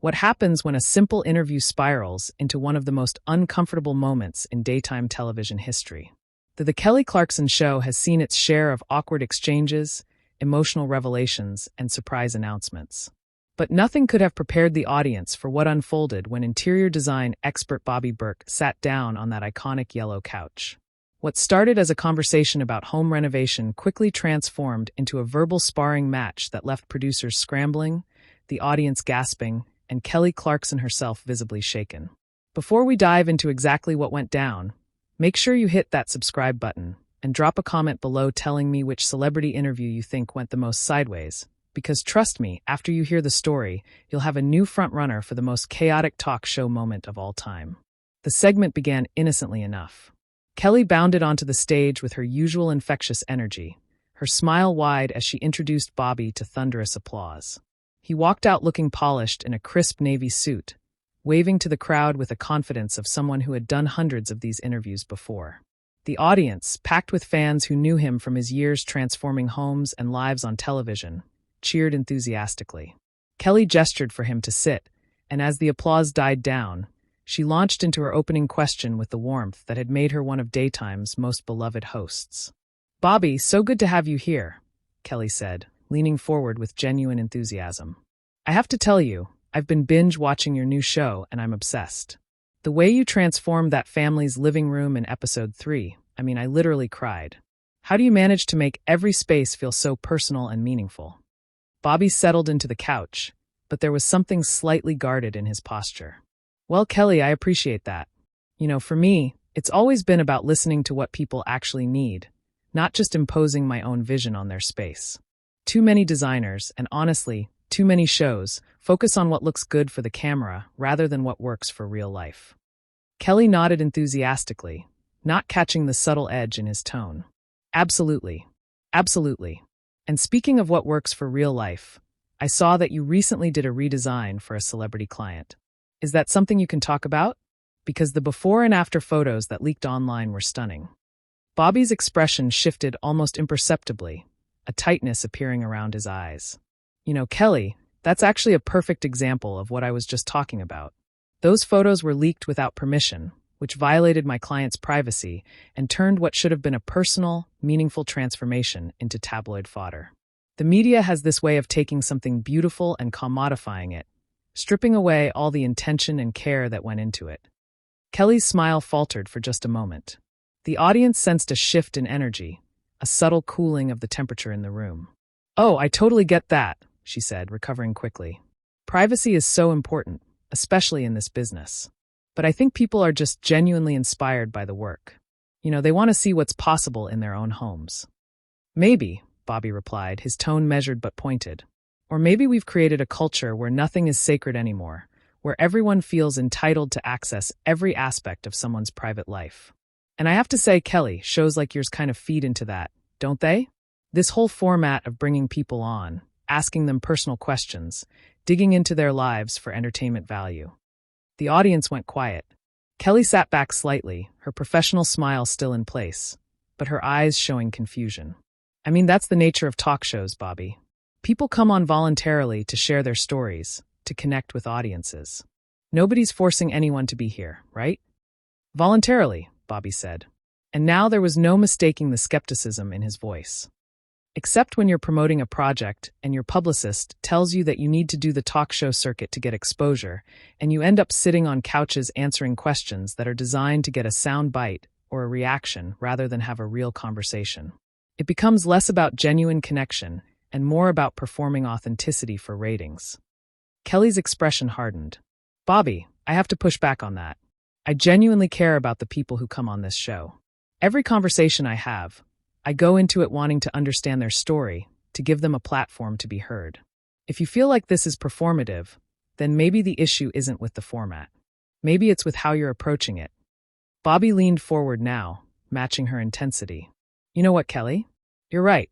What happens when a simple interview spirals into one of the most uncomfortable moments in daytime television history. The Kelly Clarkson Show has seen its share of awkward exchanges, emotional revelations, and surprise announcements. But nothing could have prepared the audience for what unfolded when interior design expert Bobby Berk sat down on that iconic yellow couch. What started as a conversation about home renovation quickly transformed into a verbal sparring match that left producers scrambling, the audience gasping, and Kelly Clarkson herself visibly shaken. Before we dive into exactly what went down, make sure you hit that subscribe button and drop a comment below telling me which celebrity interview you think went the most sideways. Because trust me, after you hear the story, you'll have a new frontrunner for the most chaotic talk show moment of all time. The segment began innocently enough. Kelly bounded onto the stage with her usual infectious energy, her smile wide as she introduced Bobby to thunderous applause. He walked out looking polished in a crisp navy suit, waving to the crowd with the confidence of someone who had done hundreds of these interviews before. The audience, packed with fans who knew him from his years transforming homes and lives on television, cheered enthusiastically. Kelly gestured for him to sit, and as the applause died down, she launched into her opening question with the warmth that had made her one of daytime's most beloved hosts. "Bobby, so good to have you here," Kelly said, leaning forward with genuine enthusiasm. "I have to tell you, I've been binge-watching your new show and I'm obsessed. The way you transformed that family's living room in episode 3, I literally cried. How do you manage to make every space feel so personal and meaningful?" Bobby settled into the couch, but there was something slightly guarded in his posture. "Well, Kelly, I appreciate that. For me, it's always been about listening to what people actually need, not just imposing my own vision on their space. Too many designers, and honestly, too many shows, focus on what looks good for the camera rather than what works for real life." Kelly nodded enthusiastically, not catching the subtle edge in his tone. "Absolutely. Absolutely. And speaking of what works for real life, I saw that you recently did a redesign for a celebrity client. Is that something you can talk about? Because the before and after photos that leaked online were stunning." Bobby's expression shifted almost imperceptibly, a tightness appearing around his eyes. "Kelly, that's actually a perfect example of what I was just talking about. Those photos were leaked without permission, which violated my client's privacy and turned what should have been a personal, meaningful transformation into tabloid fodder. The media has this way of taking something beautiful and commodifying it, stripping away all the intention and care that went into it." Kelly's smile faltered for just a moment. The audience sensed a shift in energy, a subtle cooling of the temperature in the room. "Oh, I totally get that," she said, recovering quickly. "Privacy is so important, especially in this business. But I think people are just genuinely inspired by the work. They want to see what's possible in their own homes." "Maybe," Bobby replied, his tone measured but pointed. "Or maybe we've created a culture where nothing is sacred anymore, where everyone feels entitled to access every aspect of someone's private life. And I have to say, Kelly, shows like yours kind of feed into that, don't they? This whole format of bringing people on, asking them personal questions, digging into their lives for entertainment value." The audience went quiet. Kelly sat back slightly, her professional smile still in place, but her eyes showing confusion. That's the nature of talk shows, Bobby. People come on voluntarily to share their stories, to connect with audiences. Nobody's forcing anyone to be here, right?" "Voluntarily," Bobby said. And now there was no mistaking the skepticism in his voice. "Except when you're promoting a project and your publicist tells you that you need to do the talk show circuit to get exposure, and you end up sitting on couches answering questions that are designed to get a sound bite or a reaction rather than have a real conversation. It becomes less about genuine connection and more about performing authenticity for ratings." Kelly's expression hardened. "Bobby, I have to push back on that. I genuinely care about the people who come on this show. Every conversation I have, I go into it wanting to understand their story, to give them a platform to be heard. If you feel like this is performative, then maybe the issue isn't with the format. Maybe it's with how you're approaching it." Bobby leaned forward now, matching her intensity. "You know what, Kelly? You're right.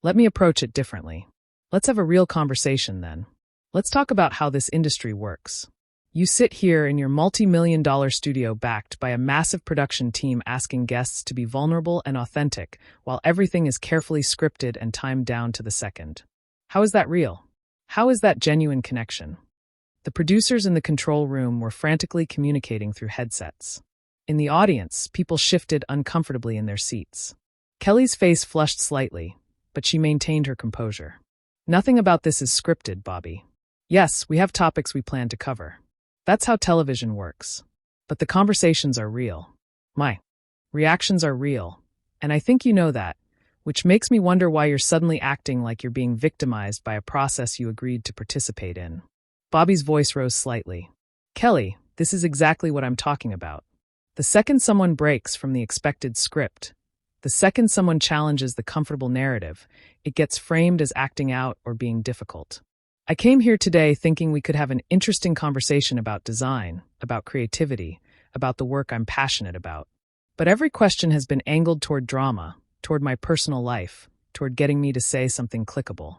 Let me approach it differently. Let's have a real conversation then. Let's talk about how this industry works. You sit here in your multi-million-dollar studio backed by a massive production team asking guests to be vulnerable and authentic while everything is carefully scripted and timed down to the second. How is that real? How is that genuine connection?" The producers in the control room were frantically communicating through headsets. In the audience, people shifted uncomfortably in their seats. Kelly's face flushed slightly, but she maintained her composure. Nothing about this is scripted, Bobby. Yes, we have topics we plan to cover. That's how television works. But the conversations are real. My reactions are real. And I think you know that, which makes me wonder why you're suddenly acting like you're being victimized by a process you agreed to participate in. Bobby's voice rose slightly. Kelly, this is exactly what I'm talking about. The second someone breaks from the expected script, the second someone challenges the comfortable narrative, it gets framed as acting out or being difficult. I came here today thinking we could have an interesting conversation about design, about creativity, about the work I'm passionate about. But every question has been angled toward drama, toward my personal life, toward getting me to say something clickable.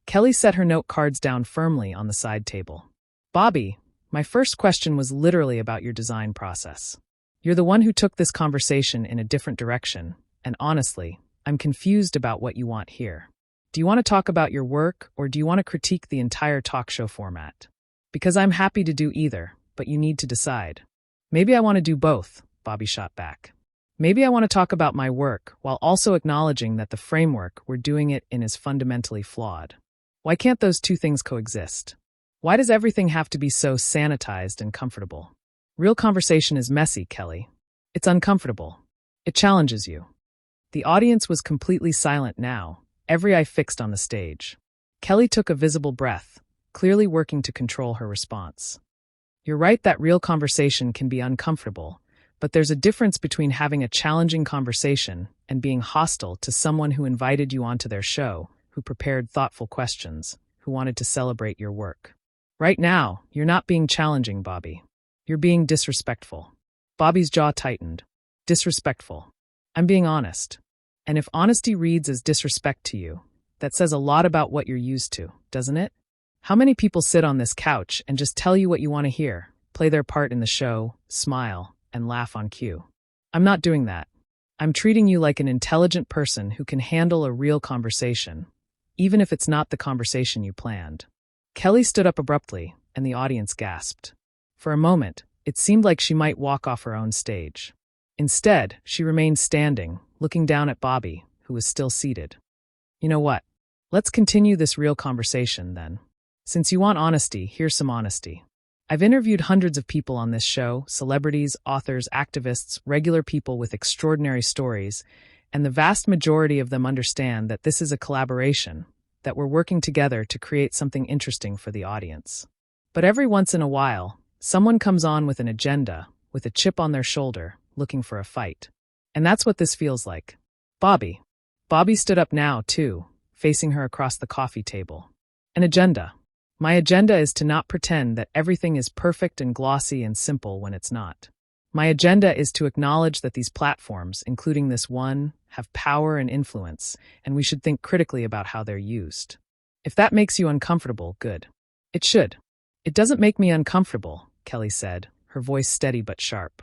Kelly set her note cards down firmly on the side table. Bobby, my first question was literally about your design process. You're the one who took this conversation in a different direction, and honestly, I'm confused about what you want here. Do you want to talk about your work, or do you want to critique the entire talk show format? Because I'm happy to do either, but you need to decide. Maybe I want to do both, Bobby shot back. Maybe I want to talk about my work while also acknowledging that the framework we're doing it in is fundamentally flawed. Why can't those two things coexist? Why does everything have to be so sanitized and comfortable? Real conversation is messy, Kelly. It's uncomfortable. It challenges you. The audience was completely silent now, every eye fixed on the stage. Kelly took a visible breath, clearly working to control her response. You're right that real conversation can be uncomfortable, but there's a difference between having a challenging conversation and being hostile to someone who invited you onto their show, who prepared thoughtful questions, who wanted to celebrate your work. Right now, you're not being challenging, Bobby. You're being disrespectful. Bobby's jaw tightened. Disrespectful. I'm being honest. And if honesty reads as disrespect to you, that says a lot about what you're used to, doesn't it? How many people sit on this couch and just tell you what you want to hear, play their part in the show, smile, and laugh on cue? I'm not doing that. I'm treating you like an intelligent person who can handle a real conversation, even if it's not the conversation you planned. Kelly stood up abruptly, and the audience gasped. For a moment, it seemed like she might walk off her own stage. Instead, she remained standing, looking down at Bobby, who was still seated. You know what? Let's continue this real conversation, then. Since you want honesty, here's some honesty. I've interviewed hundreds of people on this show, celebrities, authors, activists, regular people with extraordinary stories, and the vast majority of them understand that this is a collaboration, that we're working together to create something interesting for the audience. But every once in a while, someone comes on with an agenda, with a chip on their shoulder, looking for a fight. And that's what this feels like. Bobby. Bobby stood up now, too, facing her across the coffee table. An agenda. My agenda is to not pretend that everything is perfect and glossy and simple when it's not. My agenda is to acknowledge that these platforms, including this one, have power and influence, and we should think critically about how they're used. If that makes you uncomfortable, good. It should. It doesn't make me uncomfortable, Kelly said, her voice steady but sharp.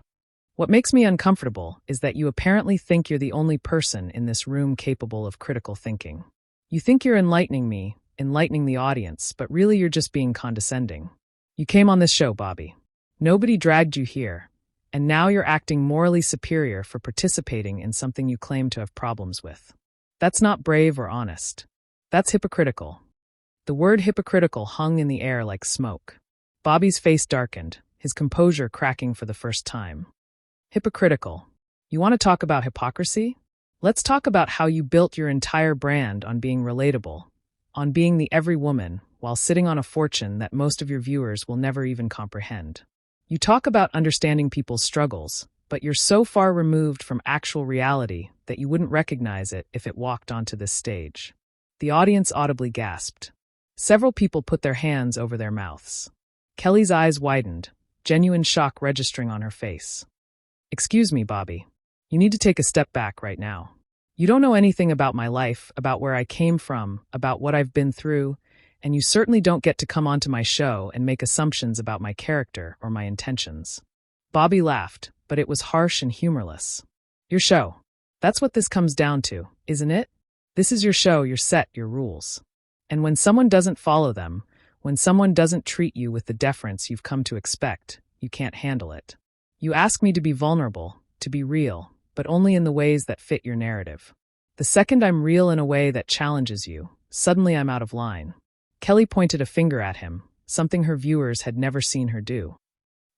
What makes me uncomfortable is that you apparently think you're the only person in this room capable of critical thinking. You think you're enlightening me, enlightening the audience, but really you're just being condescending. You came on this show, Bobby. Nobody dragged you here, and now you're acting morally superior for participating in something you claim to have problems with. That's not brave or honest. That's hypocritical. The word hypocritical hung in the air like smoke. Bobby's face darkened, his composure cracking for the first time. Hypocritical. You want to talk about hypocrisy? Let's talk about how you built your entire brand on being relatable, on being the every woman, while sitting on a fortune that most of your viewers will never even comprehend. You talk about understanding people's struggles, but you're so far removed from actual reality that you wouldn't recognize it if it walked onto this stage. The audience audibly gasped. Several people put their hands over their mouths. Kelly's eyes widened, genuine shock registering on her face. Excuse me, Bobby. You need to take a step back right now. You don't know anything about my life, about where I came from, about what I've been through, and you certainly don't get to come onto my show and make assumptions about my character or my intentions. Bobby laughed, but it was harsh and humorless. Your show. That's what this comes down to, isn't it? This is your show, your set, your rules. And when someone doesn't follow them, When someone doesn't treat you with the deference you've come to expect, you can't handle it. You ask me to be vulnerable, to be real, but only in the ways that fit your narrative. The second I'm real in a way that challenges you, suddenly I'm out of line. Kelly pointed a finger at him, something her viewers had never seen her do.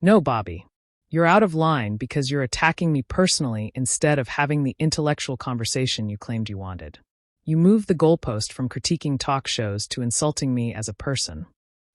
No, Bobby. You're out of line because you're attacking me personally instead of having the intellectual conversation you claimed you wanted. You moved the goalpost from critiquing talk shows to insulting me as a person.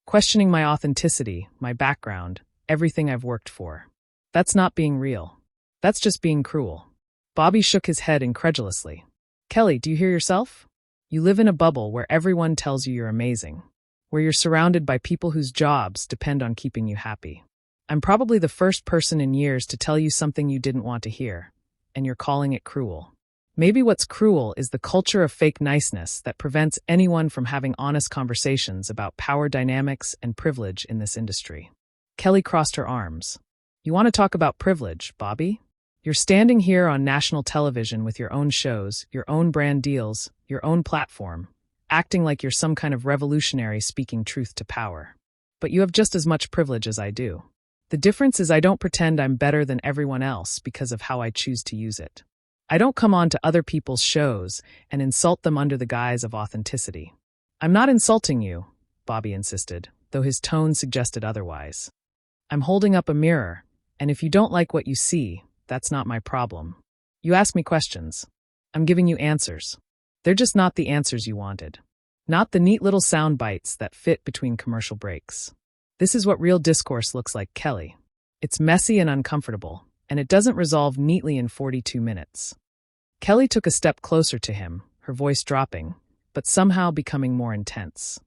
Questioning my authenticity, my background, everything I've worked for. That's not being real. That's just being cruel. Bobby shook his head incredulously. Kelly, do you hear yourself? You live in a bubble where everyone tells you you're amazing, where you're surrounded by people whose jobs depend on keeping you happy. I'm probably the first person in years to tell you something you didn't want to hear, and you're calling it cruel. Maybe what's cruel is the culture of fake niceness that prevents anyone from having honest conversations about power dynamics and privilege in this industry. Kelly crossed her arms. You want to talk about privilege, Bobby? You're standing here on national television with your own shows, your own brand deals, your own platform, acting like you're some kind of revolutionary speaking truth to power. But you have just as much privilege as I do. The difference is I don't pretend I'm better than everyone else because of how I choose to use it. I don't come on to other people's shows and insult them under the guise of authenticity. I'm not insulting you, Bobby insisted, though his tone suggested otherwise. I'm holding up a mirror, and if you don't like what you see, that's not my problem. You ask me questions. I'm giving you answers. They're just not the answers you wanted. Not the neat little sound bites that fit between commercial breaks. This is what real discourse looks like, Kelly. It's messy and uncomfortable, and it doesn't resolve neatly in 42 minutes. Kelly took a step closer to him, her voice dropping, but somehow becoming more intense.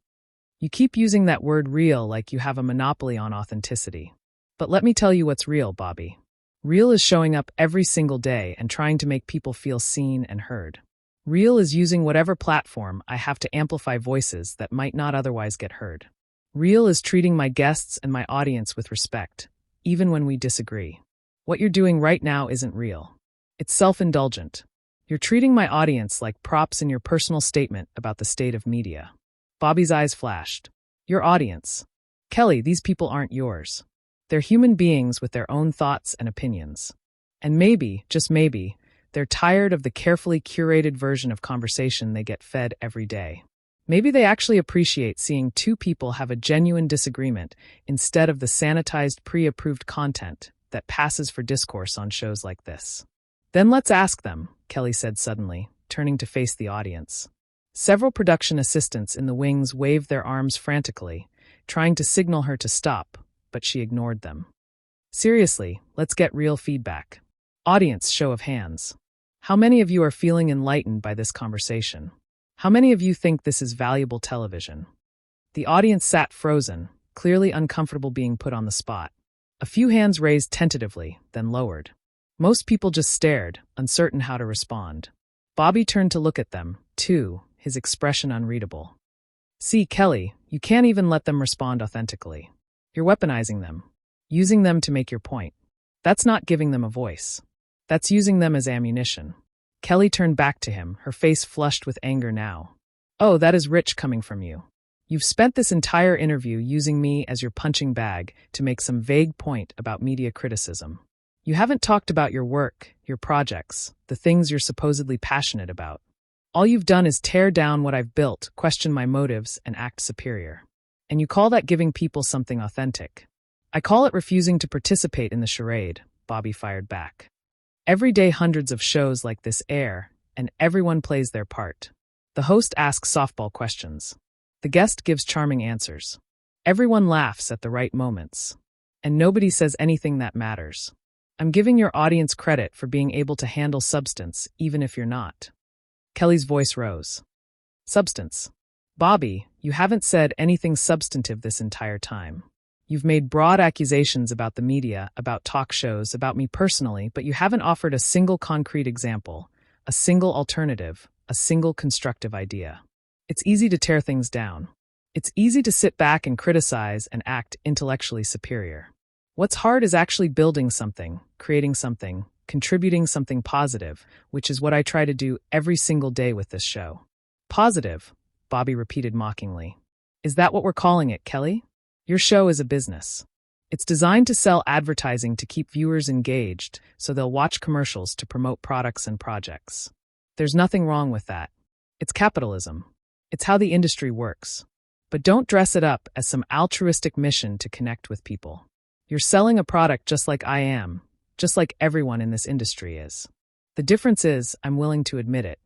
You keep using that word real like you have a monopoly on authenticity. But let me tell you what's real, Bobby. Real is showing up every single day and trying to make people feel seen and heard. Real is using whatever platform I have to amplify voices that might not otherwise get heard. Real is treating my guests and my audience with respect, even when we disagree. What you're doing right now isn't real. It's self-indulgent. You're treating my audience like props in your personal statement about the state of media. Bobby's eyes flashed. Your audience. Kelly, these people aren't yours. They're human beings with their own thoughts and opinions. And maybe, just maybe, they're tired of the carefully curated version of conversation they get fed every day. Maybe they actually appreciate seeing two people have a genuine disagreement instead of the sanitized, pre-approved content that passes for discourse on shows like this. Then let's ask them, Kelly said suddenly, turning to face the audience. Several production assistants in the wings waved their arms frantically, trying to signal her to stop, but she ignored them. Seriously, let's get real feedback. Audience, show of hands. How many of you are feeling enlightened by this conversation? How many of you think this is valuable television? The audience sat frozen, clearly uncomfortable being put on the spot. A few hands raised tentatively, then lowered. Most people just stared, uncertain how to respond. Bobby turned to look at them, too, his expression unreadable. See, Kelly, you can't even let them respond authentically. You're weaponizing them, using them to make your point. That's not giving them a voice. That's using them as ammunition. Kelly turned back to him, her face flushed with anger now. Oh, that is rich coming from you. You've spent this entire interview using me as your punching bag to make some vague point about media criticism. You haven't talked about your work, your projects, the things you're supposedly passionate about. All you've done is tear down what I've built, question my motives, and act superior. And you call that giving people something authentic. I call it refusing to participate in the charade, Bobby fired back. Every day hundreds of shows like this air, and everyone plays their part. The host asks softball questions. The guest gives charming answers. Everyone laughs at the right moments. And nobody says anything that matters. I'm giving your audience credit for being able to handle substance, even if you're not. Kelly's voice rose. Substance. Bobby, you haven't said anything substantive this entire time. You've made broad accusations about the media, about talk shows, about me personally, but you haven't offered a single concrete example, a single alternative, a single constructive idea. It's easy to tear things down. It's easy to sit back and criticize and act intellectually superior. What's hard is actually building something, creating something, contributing something positive, which is what I try to do every single day with this show. Positive, Bobby repeated mockingly. Is that what we're calling it, Kelly? Your show is a business. It's designed to sell advertising to keep viewers engaged, so they'll watch commercials to promote products and projects. There's nothing wrong with that. It's capitalism. It's how the industry works. But don't dress it up as some altruistic mission to connect with people. You're selling a product just like I am, just like everyone in this industry is. The difference is, I'm willing to admit it.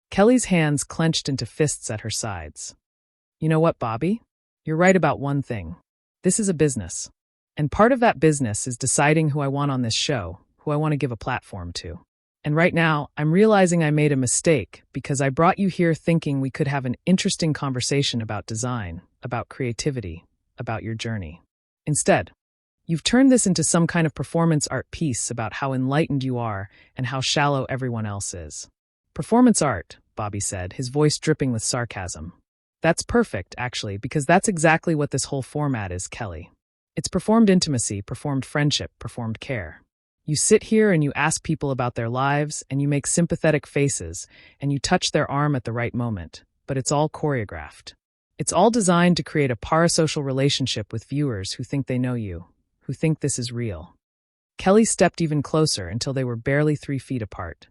Kelly's hands clenched into fists at her sides. You know what, Bobby? You're right about one thing. This is a business. And part of that business is deciding who I want on this show, who I want to give a platform to. And right now, I'm realizing I made a mistake because I brought you here thinking we could have an interesting conversation about design, about creativity, about your journey. Instead, you've turned this into some kind of performance art piece about how enlightened you are and how shallow everyone else is. Performance art, Bobby said, his voice dripping with sarcasm. That's perfect, actually, because that's exactly what this whole format is, Kelly. It's performed intimacy, performed friendship, performed care. You sit here and you ask people about their lives, and you make sympathetic faces, and you touch their arm at the right moment, but it's all choreographed. It's all designed to create a parasocial relationship with viewers who think they know you, who think this is real. Kelly stepped even closer until they were barely 3 feet apart.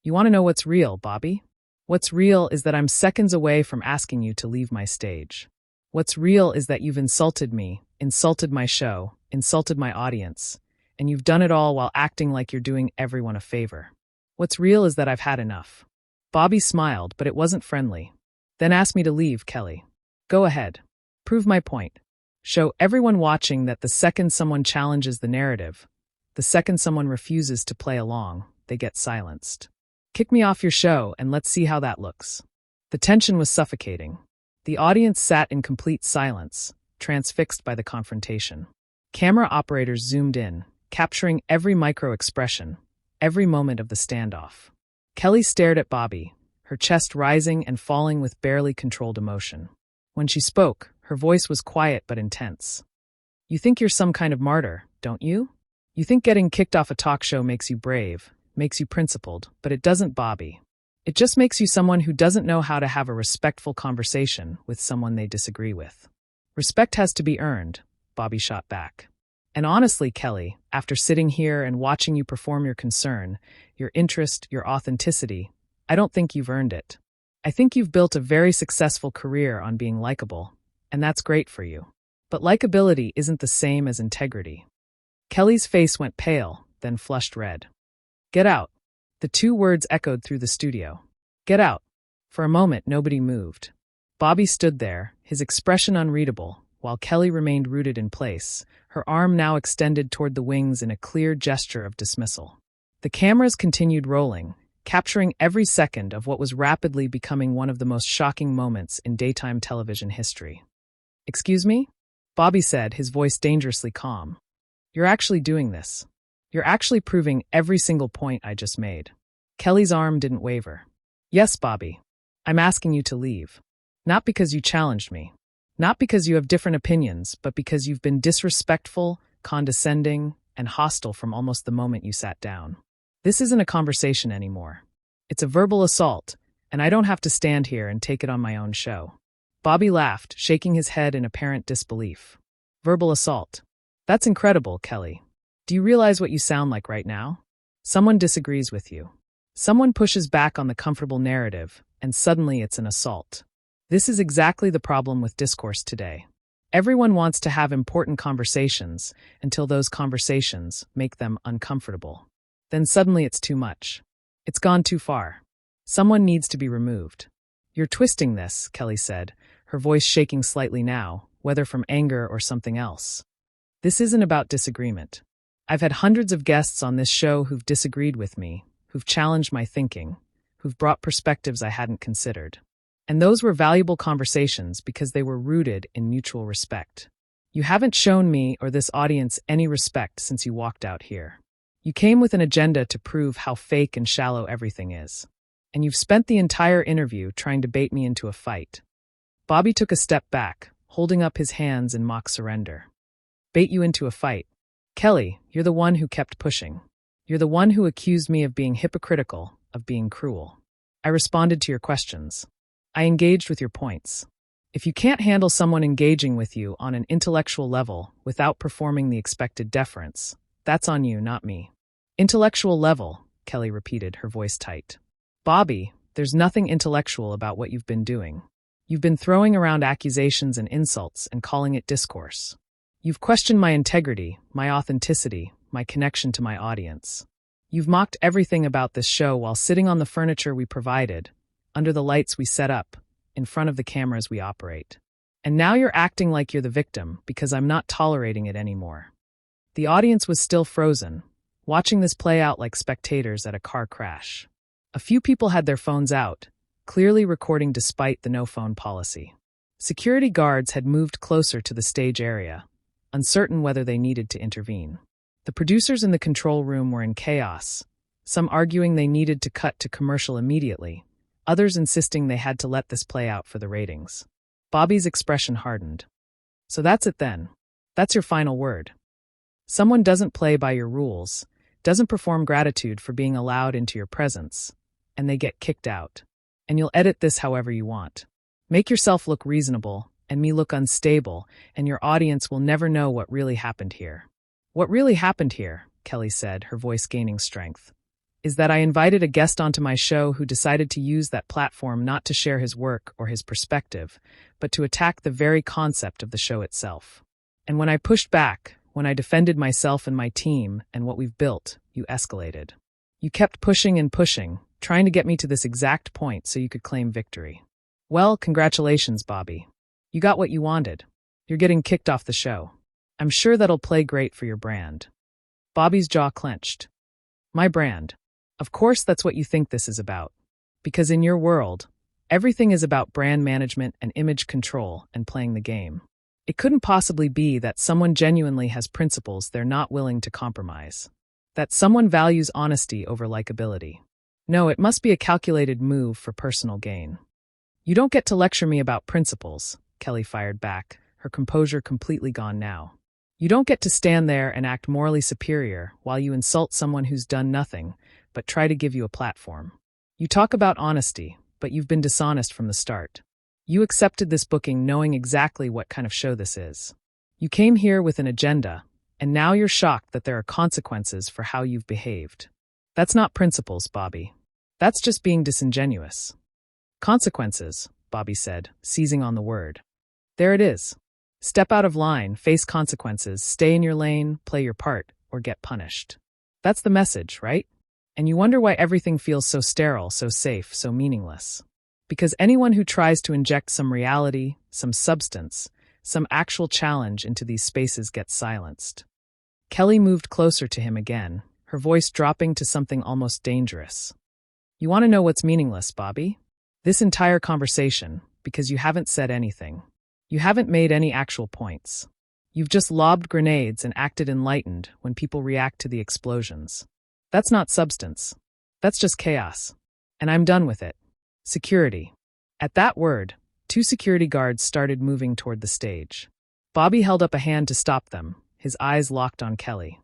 You want to know what's real, Bobby? What's real is that I'm seconds away from asking you to leave my stage. What's real is that you've insulted me, insulted my show, insulted my audience, and you've done it all while acting like you're doing everyone a favor. What's real is that I've had enough. Bobby smiled, but it wasn't friendly. Then asked me to leave, Kelly. Go ahead. Prove my point. Show everyone watching that the second someone challenges the narrative, the second someone refuses to play along, they get silenced. Kick me off your show and let's see how that looks. The tension was suffocating. The audience sat in complete silence, transfixed by the confrontation. Camera operators zoomed in, capturing every micro-expression, every moment of the standoff. Kelly stared at Bobby, her chest rising and falling with barely controlled emotion. When she spoke, her voice was quiet but intense. You think you're some kind of martyr, don't you? You think getting kicked off a talk show makes you brave, makes you principled, but it doesn't, Bobby. It just makes you someone who doesn't know how to have a respectful conversation with someone they disagree with. Respect has to be earned, Bobby shot back. And honestly, Kelly, after sitting here and watching you perform your concern, your interest, your authenticity, I don't think you've earned it. I think you've built a very successful career on being likable, and that's great for you. But likability isn't the same as integrity. Kelly's face went pale, then flushed red. Get out. The 2 words echoed through the studio. Get out. For a moment, nobody moved. Bobby stood there, his expression unreadable, while Kelly remained rooted in place, her arm now extended toward the wings in a clear gesture of dismissal. The cameras continued rolling, capturing every second of what was rapidly becoming one of the most shocking moments in daytime television history. Excuse me? Bobby said, his voice dangerously calm. You're actually doing this. You're actually proving every single point I just made. Kelly's arm didn't waver. Yes, Bobby. I'm asking you to leave. Not because you challenged me. Not because you have different opinions, but because you've been disrespectful, condescending, and hostile from almost the moment you sat down. This isn't a conversation anymore. It's a verbal assault, and I don't have to stand here and take it on my own show. Bobby laughed, shaking his head in apparent disbelief. Verbal assault. That's incredible, Kelly. Do you realize what you sound like right now? Someone disagrees with you. Someone pushes back on the comfortable narrative, and suddenly it's an assault. This is exactly the problem with discourse today. Everyone wants to have important conversations until those conversations make them uncomfortable. Then suddenly it's too much. It's gone too far. Someone needs to be removed. You're twisting this, Kelly said, her voice shaking slightly now, whether from anger or something else. This isn't about disagreement. I've had hundreds of guests on this show who've disagreed with me, who've challenged my thinking, who've brought perspectives I hadn't considered. And those were valuable conversations because they were rooted in mutual respect. You haven't shown me or this audience any respect since you walked out here. You came with an agenda to prove how fake and shallow everything is. And you've spent the entire interview trying to bait me into a fight. Bobby took a step back, holding up his hands in mock surrender. Bait you into a fight. Kelly, you're the one who kept pushing. You're the one who accused me of being hypocritical, of being cruel. I responded to your questions. I engaged with your points. If you can't handle someone engaging with you on an intellectual level without performing the expected deference, that's on you, not me. Intellectual level, Kelly repeated, her voice tight. Bobby, there's nothing intellectual about what you've been doing. You've been throwing around accusations and insults and calling it discourse. You've questioned my integrity, my authenticity, my connection to my audience. You've mocked everything about this show while sitting on the furniture we provided, under the lights we set up, in front of the cameras we operate. And now you're acting like you're the victim because I'm not tolerating it anymore. The audience was still frozen, watching this play out like spectators at a car crash. A few people had their phones out, clearly recording despite the no-phone policy. Security guards had moved closer to the stage area, uncertain whether they needed to intervene. The producers in the control room were in chaos, some arguing they needed to cut to commercial immediately, others insisting they had to let this play out for the ratings. Bobby's expression hardened. So that's it then. That's your final word. Someone doesn't play by your rules, doesn't perform gratitude for being allowed into your presence, and they get kicked out. And you'll edit this however you want. Make yourself look reasonable, and me look unstable, and your audience will never know what really happened here. What really happened here, Kelly said, her voice gaining strength, is that I invited a guest onto my show who decided to use that platform not to share his work or his perspective, but to attack the very concept of the show itself. And when I pushed back, when I defended myself and my team and what we've built, you escalated. You kept pushing and pushing, trying to get me to this exact point so you could claim victory. Well, congratulations, Bobby. You got what you wanted. You're getting kicked off the show. I'm sure that'll play great for your brand. Bobby's jaw clenched. My brand. Of course that's what you think this is about. Because in your world, everything is about brand management and image control and playing the game. It couldn't possibly be that someone genuinely has principles they're not willing to compromise. That someone values honesty over likability. No, it must be a calculated move for personal gain. You don't get to lecture me about principles, Kelly fired back, her composure completely gone now. You don't get to stand there and act morally superior while you insult someone who's done nothing but try to give you a platform. You talk about honesty, but you've been dishonest from the start. You accepted this booking knowing exactly what kind of show this is. You came here with an agenda, and now you're shocked that there are consequences for how you've behaved. That's not principles, Bobby. That's just being disingenuous. Consequences, Bobby said, seizing on the word. There it is. Step out of line, face consequences, stay in your lane, play your part, or get punished. That's the message, right? And you wonder why everything feels so sterile, so safe, so meaningless. Because anyone who tries to inject some reality, some substance, some actual challenge into these spaces gets silenced. Kelly moved closer to him again, her voice dropping to something almost dangerous. You want to know what's meaningless, Bobby? This entire conversation, because you haven't said anything. You haven't made any actual points. You've just lobbed grenades and acted enlightened when people react to the explosions. That's not substance. That's just chaos. And I'm done with it. Security. At that word, 2 security guards started moving toward the stage. Bobby held up a hand to stop them, his eyes locked on Kelly.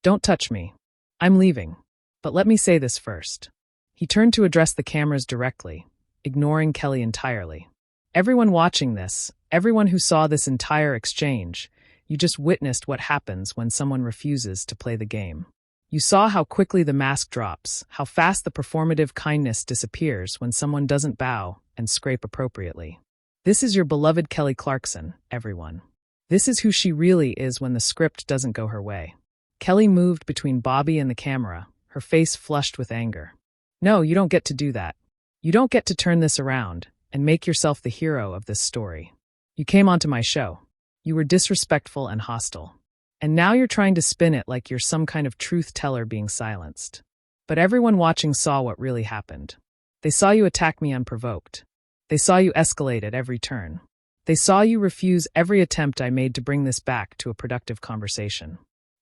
Don't touch me. I'm leaving. But let me say this first. He turned to address the cameras directly, ignoring Kelly entirely. Everyone watching this, everyone who saw this entire exchange, you just witnessed what happens when someone refuses to play the game. You saw how quickly the mask drops, how fast the performative kindness disappears when someone doesn't bow and scrape appropriately. This is your beloved Kelly Clarkson, everyone. This is who she really is when the script doesn't go her way. Kelly moved between Bobby and the camera, her face flushed with anger. No, you don't get to do that. You don't get to turn this around and make yourself the hero of this story. You came onto my show. You were disrespectful and hostile. And now you're trying to spin it like you're some kind of truth teller being silenced. But everyone watching saw what really happened. They saw you attack me unprovoked. They saw you escalate at every turn. They saw you refuse every attempt I made to bring this back to a productive conversation.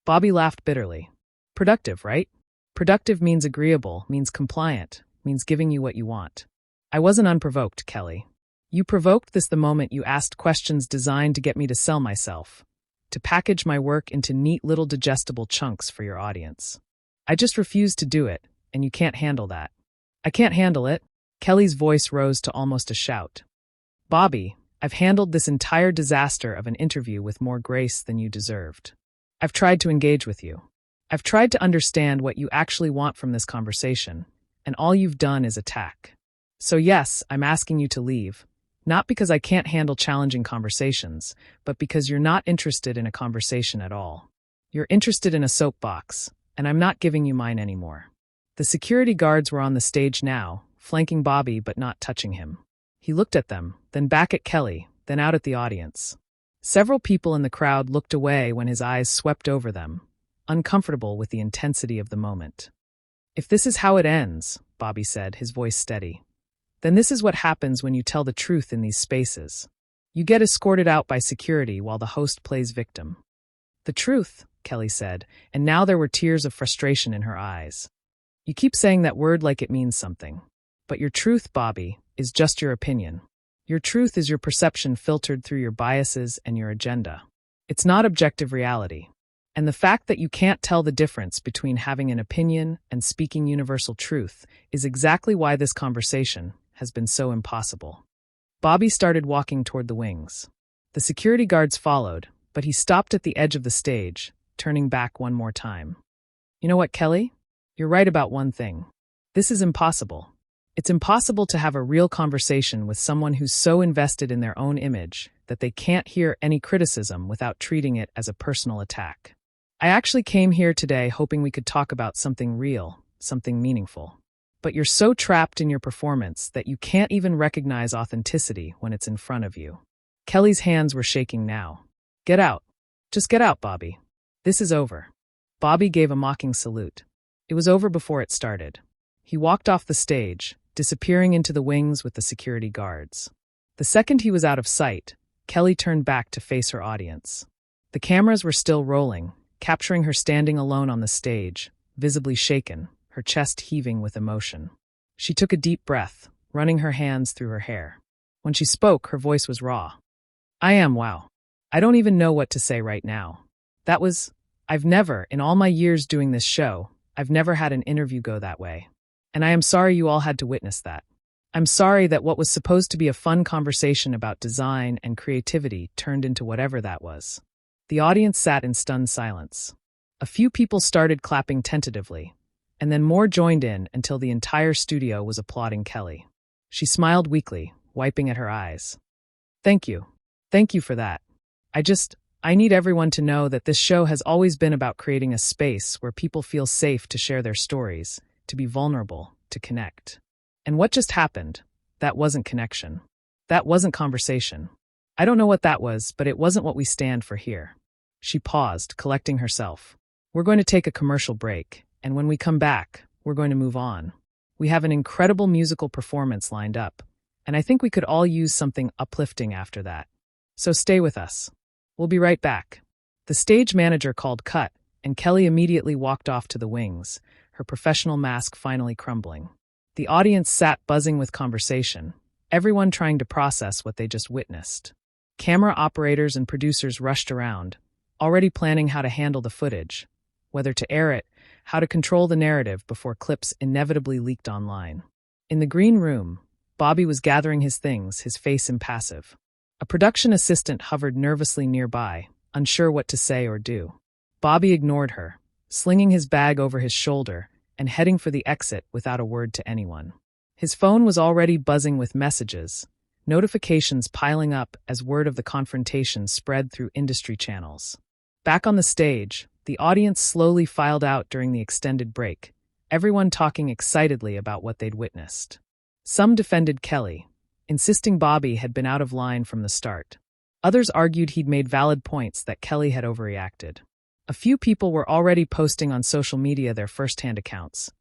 Bobby laughed bitterly. Productive, right? Productive means agreeable, means compliant, means giving you what you want. I wasn't unprovoked, Kelly. You provoked this the moment you asked questions designed to get me to sell myself, to package my work into neat little digestible chunks for your audience. I just refused to do it, and you can't handle that. I can't handle it. Kelly's voice rose to almost a shout. Bobby, I've handled this entire disaster of an interview with more grace than you deserved. I've tried to engage with you. I've tried to understand what you actually want from this conversation, and all you've done is attack. So yes, I'm asking you to leave, not because I can't handle challenging conversations, but because you're not interested in a conversation at all. You're interested in a soapbox, and I'm not giving you mine anymore. The security guards were on the stage now, flanking Bobby but not touching him. He looked at them, then back at Kelly, then out at the audience. Several people in the crowd looked away when his eyes swept over them, uncomfortable with the intensity of the moment. If this is how it ends, Bobby said, his voice steady, then this is what happens when you tell the truth in these spaces. You get escorted out by security while the host plays victim. The truth, Kelly said, and now there were tears of frustration in her eyes. You keep saying that word like it means something. But your truth, Bobby, is just your opinion. Your truth is your perception filtered through your biases and your agenda. It's not objective reality. And the fact that you can't tell the difference between having an opinion and speaking universal truth is exactly why this conversation has been so impossible. Bobby started walking toward the wings. The security guards followed, but he stopped at the edge of the stage, turning back one more time. You know what, Kelly? You're right about one thing. This is impossible. It's impossible to have a real conversation with someone who's so invested in their own image that they can't hear any criticism without treating it as a personal attack. I actually came here today hoping we could talk about something real, something meaningful. But you're so trapped in your performance that you can't even recognize authenticity when it's in front of you. Kelly's hands were shaking now. Get out. Just get out, Bobby. This is over. Bobby gave a mocking salute. It was over before it started. He walked off the stage, disappearing into the wings with the security guards. The second he was out of sight, Kelly turned back to face her audience. The cameras were still rolling, capturing her standing alone on the stage, visibly shaken, her chest heaving with emotion. She took a deep breath, running her hands through her hair. When she spoke, her voice was raw. Wow. I don't even know what to say right now. I've never, in all my years doing this show, I've never had an interview go that way. And I am sorry you all had to witness that. I'm sorry that what was supposed to be a fun conversation about design and creativity turned into whatever that was. The audience sat in stunned silence. A few people started clapping tentatively, and then more joined in until the entire studio was applauding Kelly. She smiled weakly, wiping at her eyes. Thank you. Thank you for that. I need everyone to know that this show has always been about creating a space where people feel safe to share their stories, to be vulnerable, to connect. And what just happened? That wasn't connection. That wasn't conversation. I don't know what that was, but it wasn't what we stand for here. She paused, collecting herself. We're going to take a commercial break, and when we come back, we're going to move on. We have an incredible musical performance lined up, and I think we could all use something uplifting after that. So stay with us. We'll be right back. The stage manager called cut, and Kelly immediately walked off to the wings, her professional mask finally crumbling. The audience sat buzzing with conversation, everyone trying to process what they just witnessed. Camera operators and producers rushed around, already planning how to handle the footage, whether to air it, how to control the narrative before clips inevitably leaked online. In the green room, Bobby was gathering his things, his face impassive. A production assistant hovered nervously nearby, unsure what to say or do. Bobby ignored her, slinging his bag over his shoulder and heading for the exit without a word to anyone. His phone was already buzzing with messages, notifications piling up as word of the confrontation spread through industry channels. Back on the stage, the audience slowly filed out during the extended break, everyone talking excitedly about what they'd witnessed. Some defended Kelly, insisting Bobby had been out of line from the start. Others argued he'd made valid points that Kelly had overreacted. A few people were already posting on social media their first-hand accounts,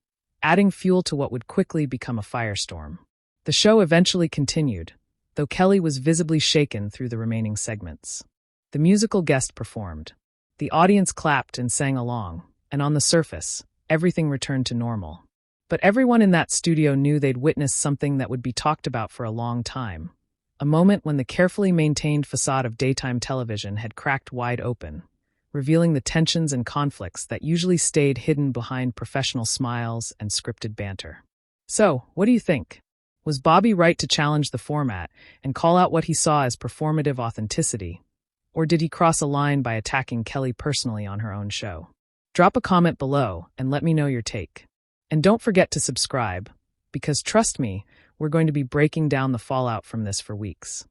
adding fuel to what would quickly become a firestorm. The show eventually continued, though Kelly was visibly shaken through the remaining segments. The musical guest performed. The audience clapped and sang along, and on the surface, everything returned to normal. But everyone in that studio knew they'd witnessed something that would be talked about for a long time. A moment when the carefully maintained facade of daytime television had cracked wide open, revealing the tensions and conflicts that usually stayed hidden behind professional smiles and scripted banter. So, what do you think? Was Bobby right to challenge the format and call out what he saw as performative authenticity? Or did he cross a line by attacking Kelly personally on her own show? Drop a comment below and let me know your take. And don't forget to subscribe, because trust me, we're going to be breaking down the fallout from this for weeks.